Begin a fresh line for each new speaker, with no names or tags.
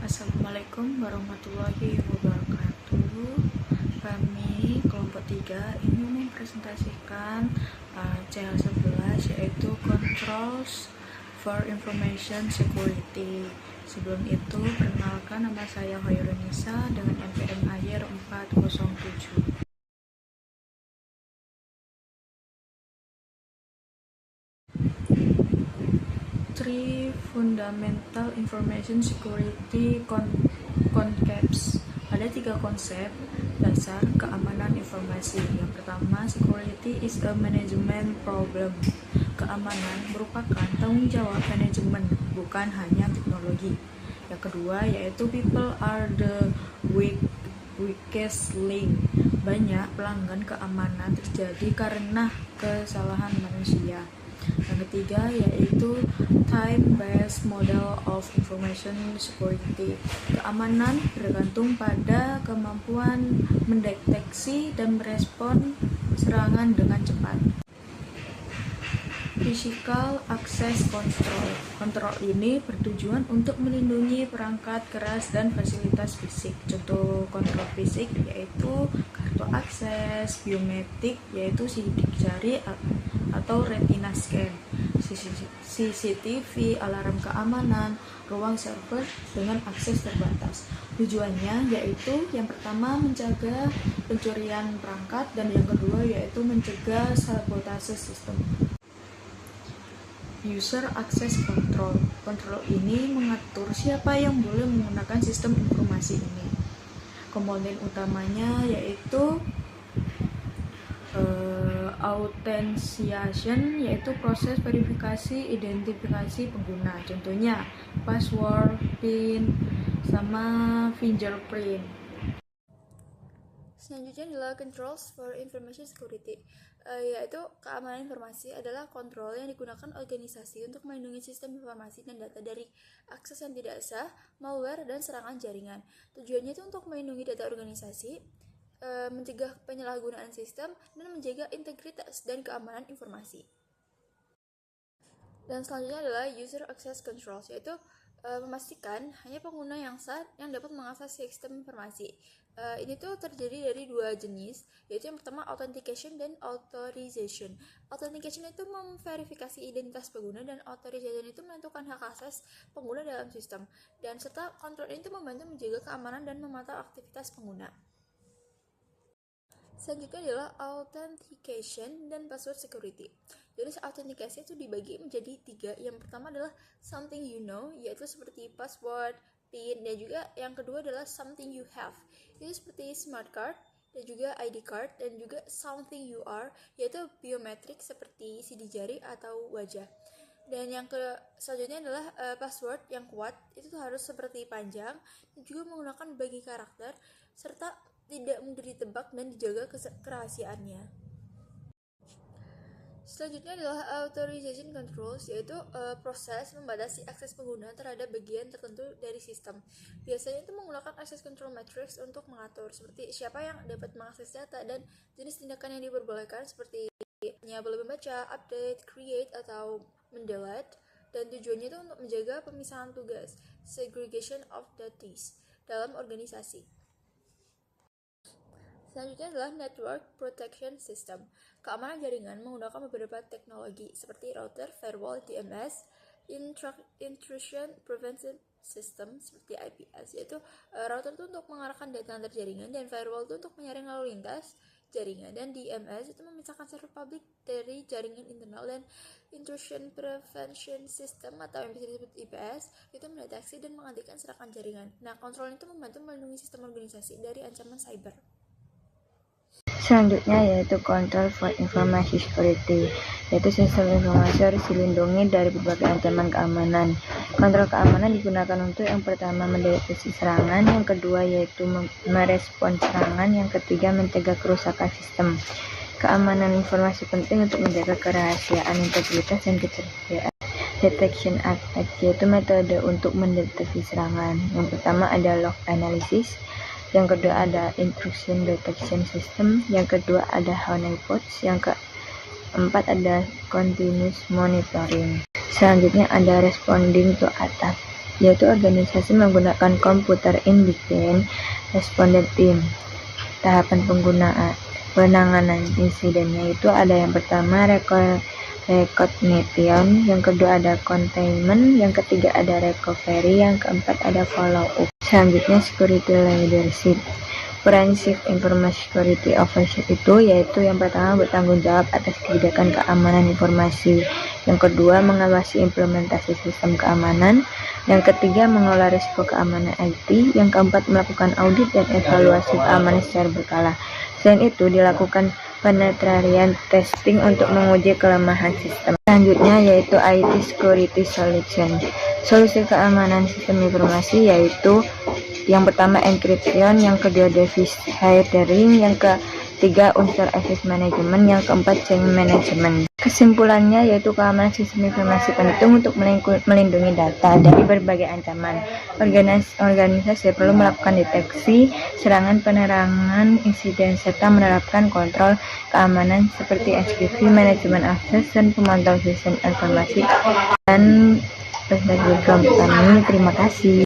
Assalamualaikum warahmatullahi wabarakatuh. Kami kelompok 3 ingin mempresentasikan CL11 yaitu Controls for Information Security. Sebelum itu, perkenalkan, nama saya Hoirunisa dengan NPM AYR 407. Three Fundamental Information Security Concepts. Ada 3 konsep dasar keamanan informasi. Yang pertama, security is a management problem. Keamanan merupakan tanggung jawab manajemen, bukan hanya teknologi. Yang kedua, yaitu people are the weakest link. Banyak pelanggan keamanan terjadi karena kesalahan manusia. Yang ketiga, yaitu time-based model of information security. Keamanan bergantung pada kemampuan mendeteksi dan merespon serangan dengan cepat. Physical Access Control. Kontrol ini bertujuan untuk melindungi perangkat keras dan fasilitas fisik. Contoh kontrol fisik yaitu kartu akses, biometrik yaitu sidik jari atau retina scan, CCTV, alarm keamanan, ruang server dengan akses terbatas. Tujuannya yaitu yang pertama mencegah pencurian perangkat dan yang kedua yaitu mencegah sabotase sistem. User Access Control. Kontrol ini mengatur siapa yang boleh menggunakan sistem informasi ini. Komponen utamanya yaitu authentication, yaitu proses verifikasi identifikasi pengguna. Contohnya password, PIN, sama fingerprint.
Selanjutnya adalah Controls for Information Security, yaitu keamanan informasi adalah kontrol yang digunakan organisasi untuk melindungi sistem informasi dan data dari akses yang tidak sah, malware, dan serangan jaringan. Tujuannya itu untuk melindungi data organisasi, mencegah penyalahgunaan sistem, dan menjaga integritas dan keamanan informasi. Dan selanjutnya adalah User Access Controls, yaitu memastikan hanya pengguna yang sah yang dapat mengakses sistem informasi. Ini tuh terdiri dari 2 jenis, yaitu yang pertama authentication dan authorization. Authentication itu memverifikasi identitas pengguna dan authorization itu menentukan hak akses pengguna dalam sistem. Dan serta kontrol ini membantu menjaga keamanan dan memantau aktivitas pengguna. Selanjutnya adalah authentication dan password security. Jadi authentication itu dibagi menjadi 3. Yang pertama adalah something you know, yaitu seperti password, PIN, dan juga yang kedua adalah something you have, itu seperti smart card dan juga ID card, dan juga something you are, yaitu biometrik seperti sidik jari atau wajah. Dan yang selanjutnya adalah password yang kuat, itu harus seperti panjang dan juga menggunakan bagi karakter serta tidak mudah ditebak dan dijaga kerahasiaannya. Selanjutnya adalah authorization controls, yaitu proses membatasi akses pengguna terhadap bagian tertentu dari sistem. Biasanya itu menggunakan access control matrix untuk mengatur seperti siapa yang dapat mengakses data dan jenis tindakan yang diperbolehkan seperti hanya boleh membaca, update, create, atau mendelete. Dan tujuannya itu untuk menjaga pemisahan tugas, segregation of duties dalam organisasi. Selanjutnya adalah Network Protection System. Keamanan jaringan menggunakan beberapa teknologi seperti router, firewall, DMS, Intrusion Prevention System seperti IPS, yaitu router itu untuk mengarahkan data antar jaringan dan firewall itu untuk menyaring lalu lintas jaringan, dan DMS itu memisahkan server publik dari jaringan internal, dan Intrusion Prevention System atau yang bisa disebut IPS itu mendeteksi dan menghentikan serangan jaringan. Nah, kontrol itu membantu melindungi sistem organisasi dari ancaman cyber.
Selanjutnya yaitu Control for Information Security, yaitu sistem informasi harus dilindungi dari berbagai ancaman keamanan. Kontrol keamanan digunakan untuk yang pertama mendeteksi serangan, yang kedua yaitu merespon serangan, yang ketiga mencegah kerusakan sistem. Keamanan informasi penting untuk menjaga kerahasiaan, integritas, dan ketersediaan. Detection attack, yaitu metode untuk mendeteksi serangan. Yang pertama ada log analysis, yang kedua ada intrusion detection system, yang kedua ada honeypots, yang keempat ada continuous monitoring. Selanjutnya ada responding to attack, yaitu organisasi menggunakan komputer independen responder team. Tahapan penanganan insidennya itu ada yang pertama recognition, yang kedua ada containment, yang ketiga ada recovery, yang keempat ada follow up. Selanjutnya security leadership. Peran Chief Information Security Officer itu yaitu yang pertama bertanggung jawab atas kebijakan keamanan informasi, yang kedua mengawasi implementasi sistem keamanan, yang ketiga mengelola risiko keamanan IT, yang keempat melakukan audit dan evaluasi keamanan secara berkala. Selain itu dilakukan penetralian testing untuk menguji kelemahan sistem. Selanjutnya yaitu IT Security Solution. Solusi keamanan sistem informasi yaitu yang pertama encryption, yang kedua device shading, yang ketiga unsur access management, yang keempat chain management. Kesimpulannya yaitu keamanan sistem informasi penting untuk melindungi data dari berbagai ancaman. Organisasi perlu melakukan deteksi, serangan, penerangan, insiden, serta menerapkan kontrol keamanan seperti SPV, manajemen akses, dan pemantauan sistem informasi. Dan kami terima kasih.